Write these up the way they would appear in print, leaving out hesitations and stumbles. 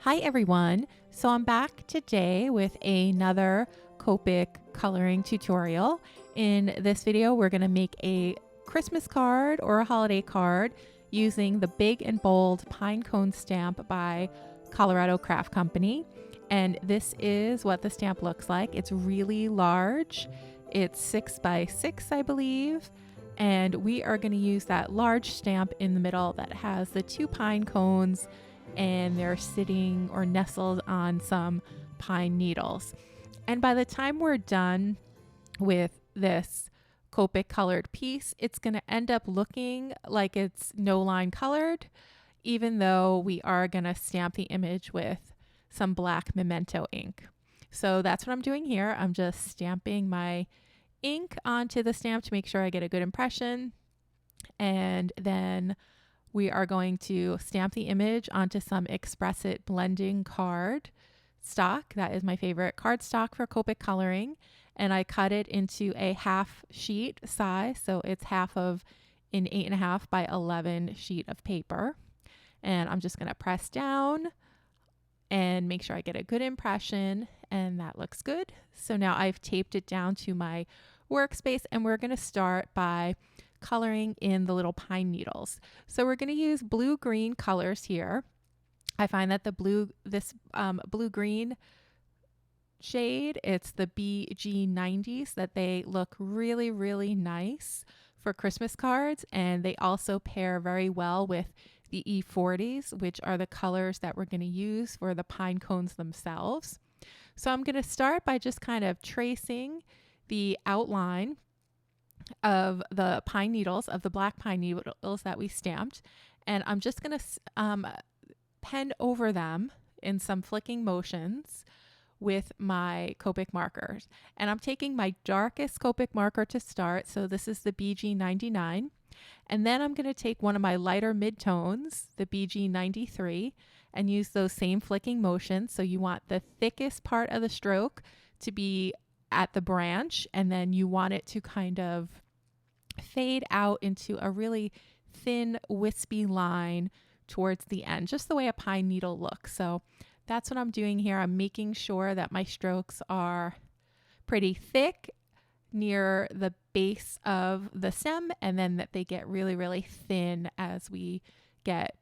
Hi everyone. So I'm back today with another Copic coloring tutorial. In this video, we're going to make a Christmas card or a holiday card using the big and bold pine cone stamp by Colorado Craft Company. And this is what the stamp looks like. It's really large. It's 6 by 6, I believe. And we are going to use that large stamp in the middle that has the 2 pine cones and they're sitting or nestled on some pine needles. And by the time we're done with this Copic colored piece, it's going to end up looking like it's no line colored, even though we are going to stamp the image with some black memento ink. So that's what I'm doing here. I'm just stamping my ink onto the stamp to make sure I get a good impression. And then we are going to stamp the image onto some Express It blending card stock. That is my favorite card stock for Copic coloring. And I cut it into a half sheet size. So it's half of an 8.5 by 11 sheet of paper. And I'm just going to press down and make sure I get a good impression. And that looks good. So now I've taped it down to my workspace and we're going to start by coloring in the little pine needles. So we're going to use blue-green colors here. I find that the blue-green shade, it's the BG90s, that they look really, really nice for Christmas cards, and they also pair very well with the E40s, which are the colors that we're going to use for the pine cones themselves. So I'm going to start by just kind of tracing the outline of the pine needles, of the black pine needles that we stamped. And I'm just going to pen over them in some flicking motions with my Copic markers. And I'm taking my darkest Copic marker to start. So this is the BG99. And then I'm going to take one of my lighter midtones, the BG93, and use those same flicking motions. So you want the thickest part of the stroke to be at the branch, and then you want it to kind of fade out into a really thin, wispy line towards the end, just the way a pine needle looks. So that's what I'm doing here. I'm making sure that my strokes are pretty thick near the base of the stem, and then that they get really, really thin as we get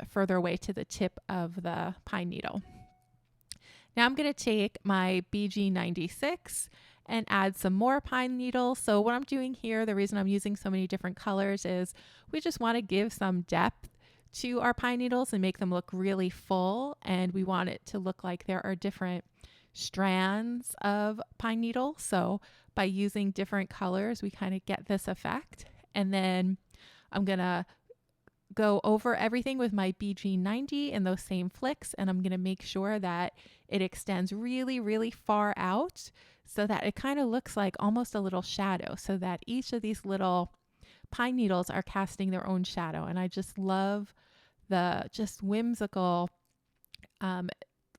further away to the tip of the pine needle. Now I'm going to take my BG96 and add some more pine needles. So what I'm doing here, the reason I'm using so many different colors is we just want to give some depth to our pine needles and make them look really full. And we want it to look like there are different strands of pine needle. So by using different colors, we kind of get this effect. And then I'm going to go over everything with my BG90 in those same flicks, and I'm going to make sure that it extends really, really far out so that it kind of looks like almost a little shadow, so that each of these little pine needles are casting their own shadow. And I just love the just whimsical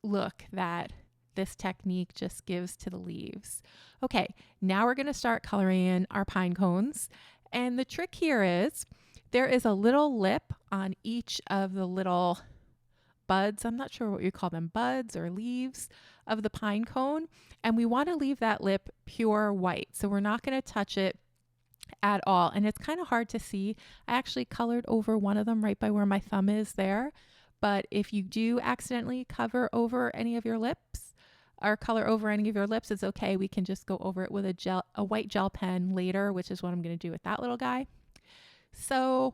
look that this technique just gives to the leaves. Okay, now we're going to start coloring in our pine cones. And the trick here is there is a little lip on each of the little buds. I'm not sure what you call them, buds or leaves of the pine cone. And we want to leave that lip pure white. So we're not going to touch it at all. And it's kind of hard to see. I actually colored over one of them right by where my thumb is there. But if you do accidentally cover over any of your lips or color over any of your lips, it's okay. We can just go over it with a white gel pen later, which is what I'm going to do with that little guy. So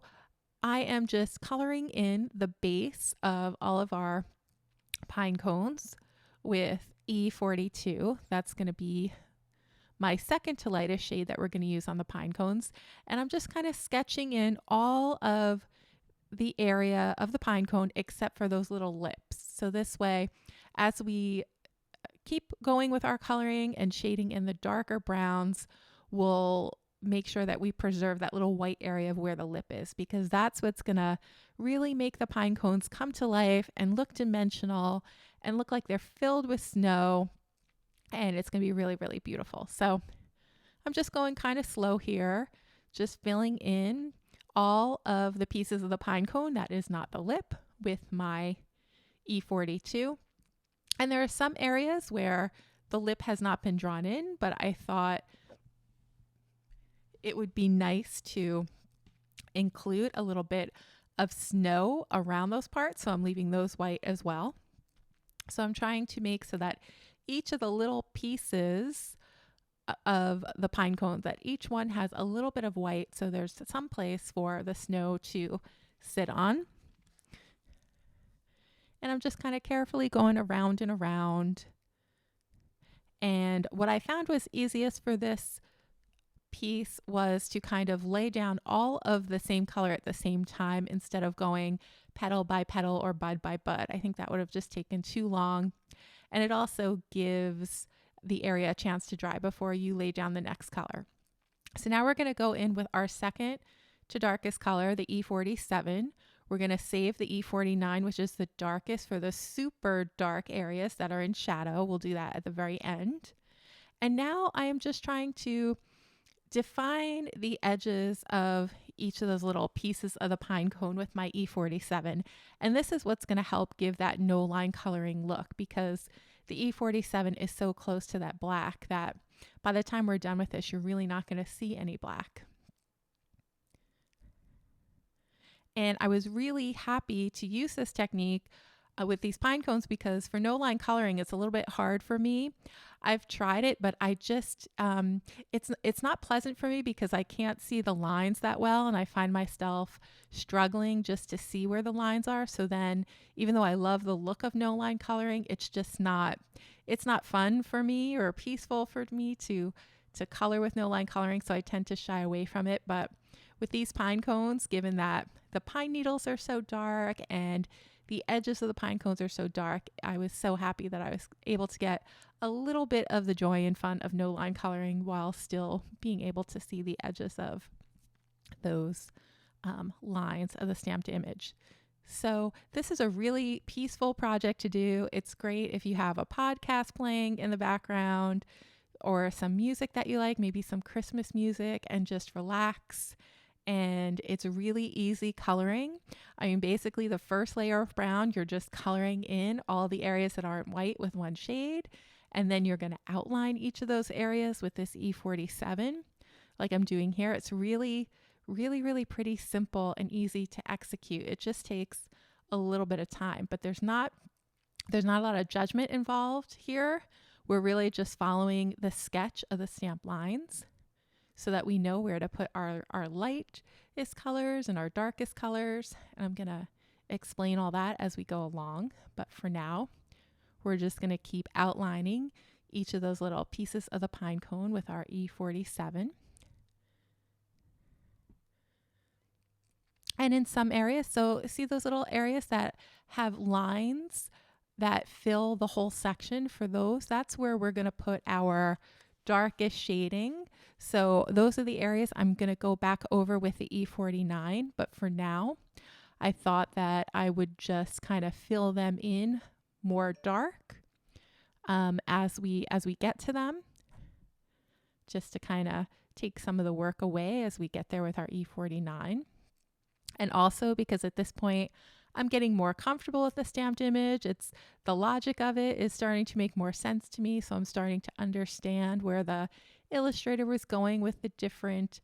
I am just coloring in the base of all of our pine cones with E42. That's going to be my second to lightest shade that we're going to use on the pine cones. And I'm just kind of sketching in all of the area of the pine cone except for those little lips. So this way, as we keep going with our coloring and shading in the darker browns, we'll make sure that we preserve that little white area of where the lip is, because that's what's going to really make the pine cones come to life and look dimensional and look like they're filled with snow. And it's going to be really, really beautiful. So I'm just going kind of slow here, just filling in all of the pieces of the pine cone that is not the lip with my E42. And there are some areas where the lip has not been drawn in, but I thought it would be nice to include a little bit of snow around those parts. So I'm leaving those white as well. So I'm trying to make so that each of the little pieces of the pine cones, that each one has a little bit of white. So there's some place for the snow to sit on. And I'm just kind of carefully going around and around. And what I found was easiest for this piece was to kind of lay down all of the same color at the same time instead of going petal by petal or bud by bud. I think that would have just taken too long. And it also gives the area a chance to dry before you lay down the next color. So now we're going to go in with our second to darkest color, the E47. We're going to save the E49, which is the darkest, for the super dark areas that are in shadow. We'll do that at the very end. And now I am just trying to define the edges of each of those little pieces of the pine cone with my E47. And this is what's going to help give that no line coloring look, because the E47 is so close to that black that by the time we're done with this, you're really not going to see any black. And I was really happy to use this technique with these pine cones because for no line coloring, it's a little bit hard for me. I've tried it, but I just, it's not pleasant for me because I can't see the lines that well. And I find myself struggling just to see where the lines are. So then even though I love the look of no line coloring, it's not fun for me or peaceful for me to color with no line coloring. So I tend to shy away from it. But with these pine cones, given that the pine needles are so dark and the edges of the pine cones are so dark, I was so happy that I was able to get a little bit of the joy and fun of no line coloring while still being able to see the edges of those lines of the stamped image. So this is a really peaceful project to do. It's great if you have a podcast playing in the background or some music that you like, maybe some Christmas music, and just relax. And it's really easy coloring. I mean, basically the first layer of brown, you're just coloring in all the areas that aren't white with one shade. And then you're going to outline each of those areas with this E47, like I'm doing here. It's really, really, really pretty simple and easy to execute. It just takes a little bit of time, but there's not a lot of judgment involved here. We're really just following the sketch of the stamp lines, so that we know where to put our lightest colors and our darkest colors. And I'm going to explain all that as we go along. But for now, we're just going to keep outlining each of those little pieces of the pine cone with our E47. And in some areas, so see those little areas that have lines that fill the whole section, for those, that's where we're going to put our darkest shading. So those are the areas I'm going to go back over with the E49. But for now, I thought that I would just kind of fill them in more dark as we get to them, just to kind of take some of the work away as we get there with our E49. And also because at this point, I'm getting more comfortable with the stamped image. The logic of it is starting to make more sense to me. So I'm starting to understand where the illustrator was going with the different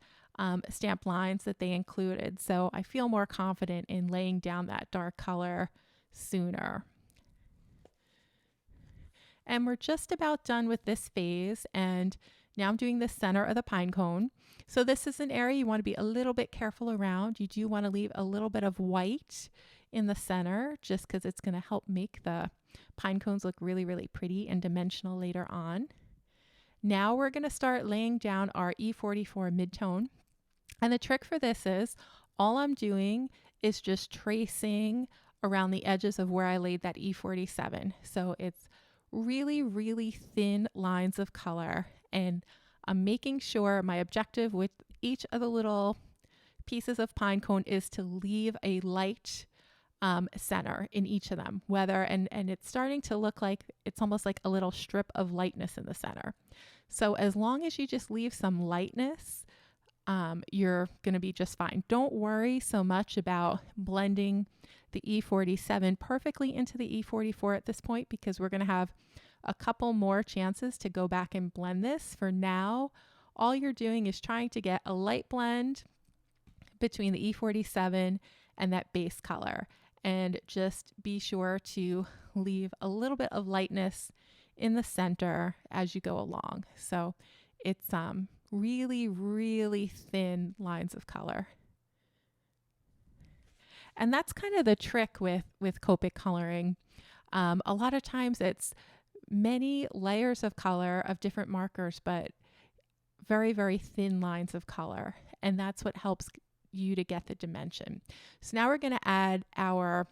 stamp lines that they included. So I feel more confident in laying down that dark color sooner. And we're just about done with this phase. And now I'm doing the center of the pine cone. So this is an area you want to be a little bit careful around. You do want to leave a little bit of white in the center, just because it's going to help make the pine cones look really, really pretty and dimensional later on. Now we're going to start laying down our E44 midtone. And the trick for this is all I'm doing is just tracing around the edges of where I laid that E47. So it's really, really thin lines of color. And I'm making sure my objective with each of the little pieces of pine cone is to leave a light center in each of them, and it's starting to look like it's almost like a little strip of lightness in the center. So as long as you just leave some lightness you're going to be just fine. Don't worry so much about blending the E47 perfectly into the E44 at this point, because we're going to have a couple more chances to go back and blend this. For now, all you're doing is trying to get a light blend between the E47 and that base color. And just be sure to leave a little bit of lightness in the center as you go along. So it's really, really thin lines of color. And that's kind of the trick with Copic coloring. A lot of times it's many layers of color of different markers, but very, very thin lines of color. And that's what helps you to get the dimension. So now we're going to add our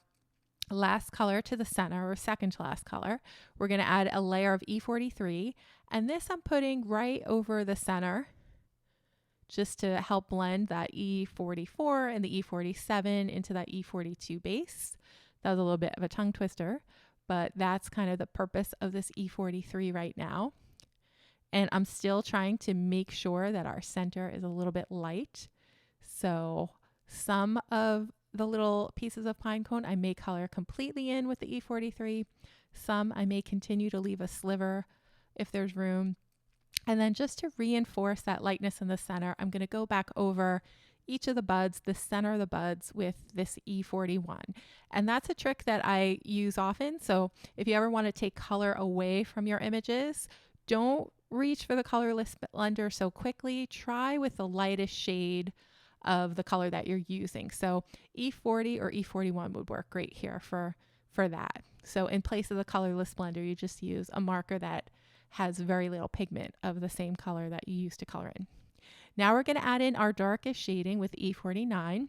last color to the center, or second to last color. We're going to add a layer of E43, and this I'm putting right over the center just to help blend that E44 and the E47 into that E42 base. That was a little bit of a tongue twister, but that's kind of the purpose of this E43 right now. And I'm still trying to make sure that our center is a little bit light. So some of the little pieces of pine cone I may color completely in with the E43. Some I may continue to leave a sliver if there's room. And then just to reinforce that lightness in the center, I'm going to go back over each of the buds, the center of the buds, with this E41. And that's a trick that I use often. So if you ever want to take color away from your images, don't reach for the colorless blender so quickly. Try with the lightest shade of the color that you're using. So E40 or E41 would work great here for that. So in place of the colorless blender, you just use a marker that has very little pigment of the same color that you used to color in. Now we're going to add in our darkest shading with E49.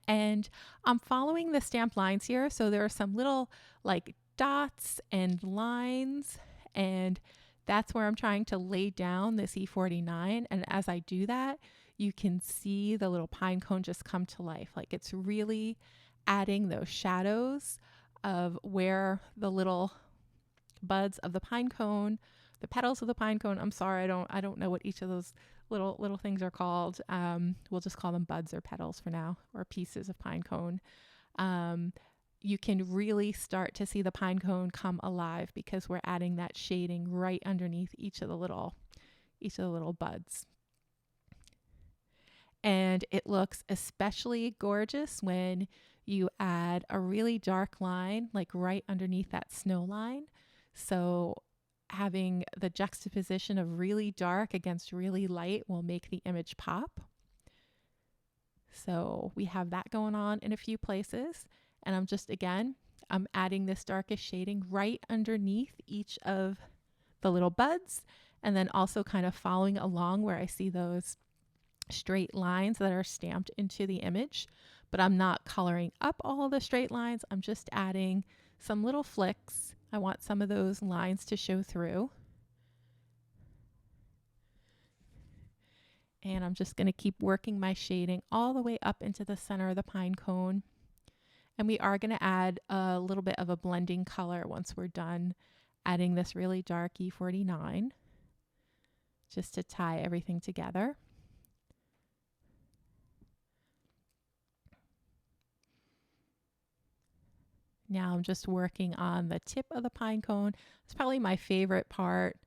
And I'm following the stamped lines here. So there are some little like dots and lines, and that's where I'm trying to lay down this E49. And as I do that, you can see the little pine cone just come to life. Like it's really adding those shadows of where the little buds of the pine cone, the petals of the pine cone. I'm sorry, I don't know what each of those little things are called. We'll just call them buds or petals for now, or pieces of pine cone. You can really start to see the pine cone come alive because we're adding that shading right underneath each of the little buds. And it looks especially gorgeous when you add a really dark line, like right underneath that snow line. So having the juxtaposition of really dark against really light will make the image pop. So we have that going on in a few places. And I'm adding this darkest shading right underneath each of the little buds, and then also kind of following along where I see those straight lines that are stamped into the image. But I'm not coloring up all the straight lines. I'm just adding some little flicks. I want some of those lines to show through. And I'm just going to keep working my shading all the way up into the center of the pine cone. And we are going to add a little bit of a blending color once we're done adding this really dark E49, just to tie everything together. Now I'm just working on the tip of the pine cone. It's probably my favorite part.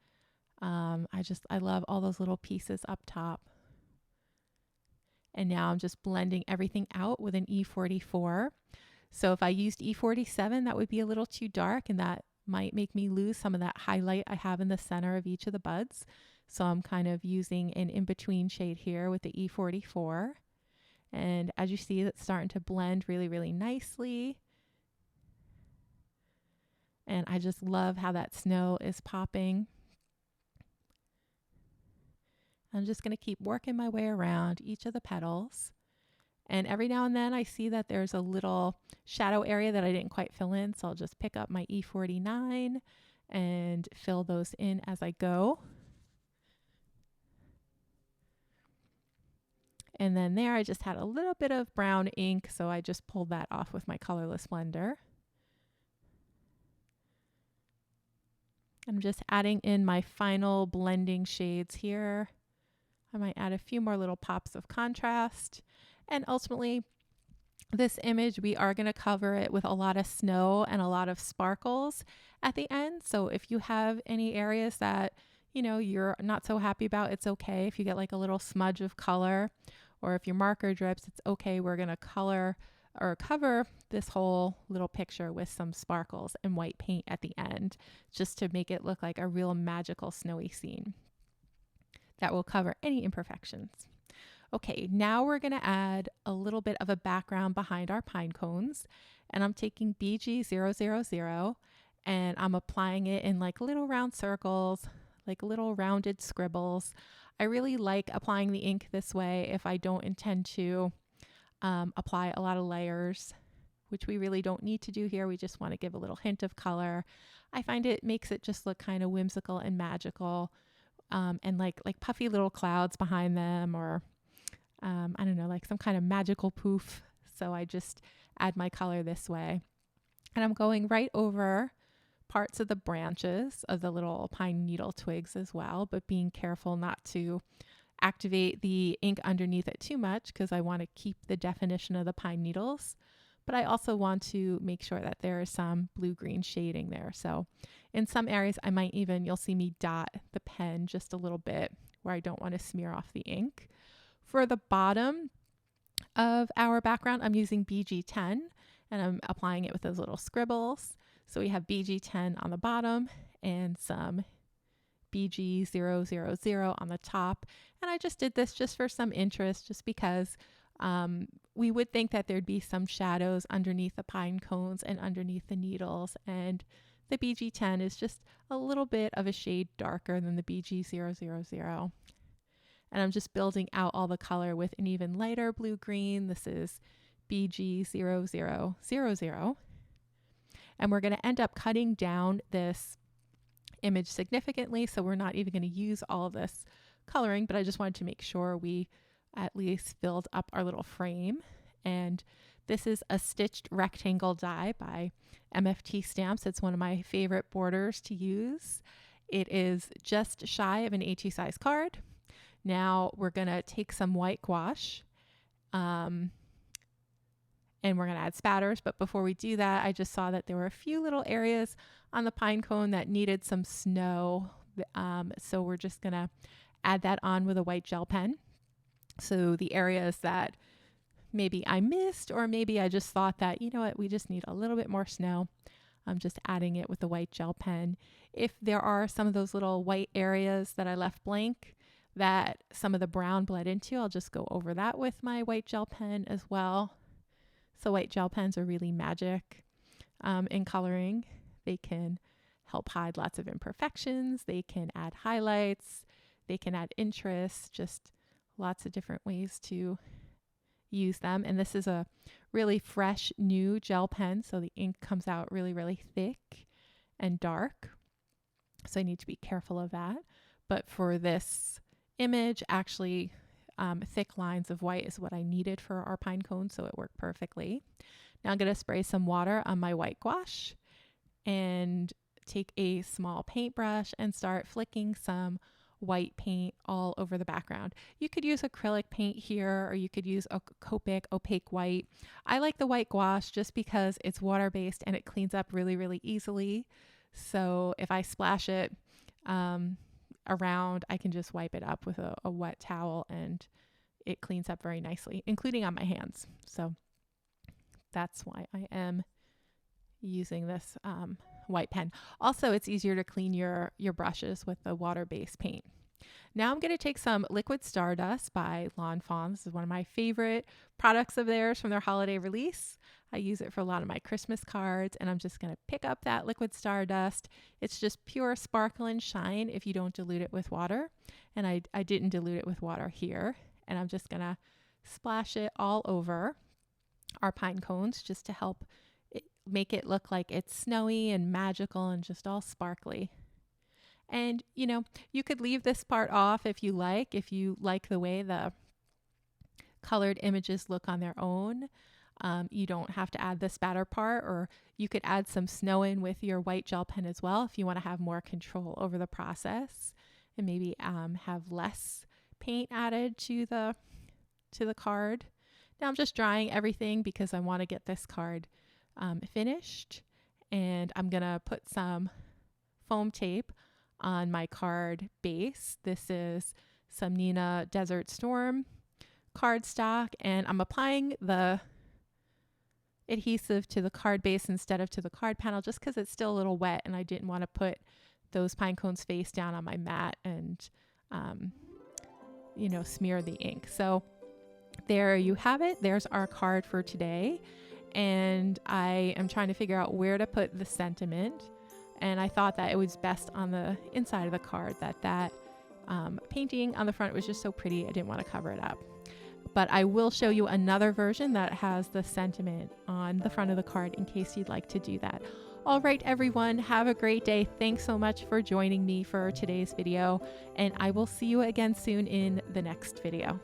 I love all those little pieces up top. And now I'm just blending everything out with an E44. So if I used E47, that would be a little too dark, and that might make me lose some of that highlight I have in the center of each of the buds. So I'm kind of using an in-between shade here with the E44. And as you see, it's starting to blend really, really nicely. And I just love how that snow is popping. I'm just going to keep working my way around each of the petals. And every now and then I see that there's a little shadow area that I didn't quite fill in. So I'll just pick up my E49 and fill those in as I go. And then there I just had a little bit of brown ink, so I just pulled that off with my colorless blender. I'm just adding in my final blending shades here. I might add a few more little pops of contrast. And ultimately, this image, we are going to cover it with a lot of snow and a lot of sparkles at the end. So if you have any areas that, you're not so happy about, it's okay. If you get like a little smudge of color, or if your marker drips, it's okay. We're going to color or cover this whole little picture with some sparkles and white paint at the end, just to make it look like a real magical snowy scene. That will cover any imperfections. Okay, now we're going to add a little bit of a background behind our pine cones, and I'm taking BG000 and I'm applying it in like little round circles, like little rounded scribbles. I really like applying the ink this way if I don't intend to apply a lot of layers, which we really don't need to do here. We just want to give a little hint of color. I find it makes it just look kind of whimsical and magical, and like puffy little clouds behind them, or I don't know, like some kind of magical poof. So I just add my color this way. And I'm going right over parts of the branches of the little pine needle twigs as well, but being careful not to activate the ink underneath it too much, because I want to keep the definition of the pine needles. But I also want to make sure that there is some blue-green shading there. So in some areas, I might even, you'll see me dot the pen just a little bit where I don't want to smear off the ink. For the bottom of our background, I'm using BG10 and I'm applying it with those little scribbles. So we have BG10 on the bottom and some BG000 on the top. And I just did this just for some interest, just because we would think that there'd be some shadows underneath the pine cones and underneath the needles. And the BG10 is just a little bit of a shade darker than the BG000. And I'm just building out all the color with an even lighter blue-green. This is BG0000. And we're going to end up cutting down this image significantly, so we're not even going to use all this coloring, but I just wanted to make sure we at least filled up our little frame. And this is a stitched rectangle die by MFT Stamps. It's one of my favorite borders to use. It is just shy of an A2 size card. Now we're going to take some white gouache and we're going to add spatters. But before we do that, I just saw that there were a few little areas on the pine cone that needed some snow. So we're just going to add that on with a white gel pen. So the areas that maybe I missed, or maybe I just thought that, you know what, we just need a little bit more snow, I'm just adding it with the white gel pen. If there are some of those little white areas that I left blank that some of the brown bled into, I'll just go over that with my white gel pen as well. So white gel pens are really magic in coloring. They can help hide lots of imperfections. They can add highlights. They can add interest, just lots of different ways to use them. And this is a really fresh new gel pen, so the ink comes out really, really thick and dark. So I need to be careful of that. But for this image, actually, thick lines of white is what I needed for our pine cone, so it worked perfectly. Now I'm going to spray some water on my white gouache and take a small paintbrush and start flicking some white paint all over the background. You could use acrylic paint here, or you could use a Copic opaque white. I like the white gouache just because it's water-based and it cleans up really, really easily. So if I splash it around, I can just wipe it up with a wet towel and it cleans up very nicely, including on my hands. So that's why I am using this white pen. Also, it's easier to clean your brushes with the water-based paint. Now I'm going to take some Liquid Stardust by Lawn Fawn. This is one of my favorite products of theirs from their holiday release. I use it for a lot of my Christmas cards, and I'm just going to pick up that Liquid Stardust. It's just pure sparkle and shine if you don't dilute it with water. And I didn't dilute it with water here. And I'm just going to splash it all over our pine cones just to help make it look like it's snowy and magical and just all sparkly. And, you know, you could leave this part off if you like the way the colored images look on their own. You don't have to add the spatter part, or you could add some snow in with your white gel pen as well if you want to have more control over the process and maybe have less paint added to the card. Now I'm just drying everything because I want to get this card finished, and I'm gonna put some foam tape on my card base. This is some Nina Desert Storm cardstock, and I'm applying the adhesive to the card base instead of to the card panel just because it's still a little wet and I didn't want to put those pine cones face down on my mat and smear the ink. So there you have it. There's our card for today, and I am trying to figure out where to put the sentiment, and I thought that it was best on the inside of the card. That painting on the front was just so pretty, I didn't want to cover it up. But I will show you another version that has the sentiment on the front of the card in case you'd like to do that. All right, everyone, have a great day. Thanks so much for joining me for today's video, and I will see you again soon in the next video.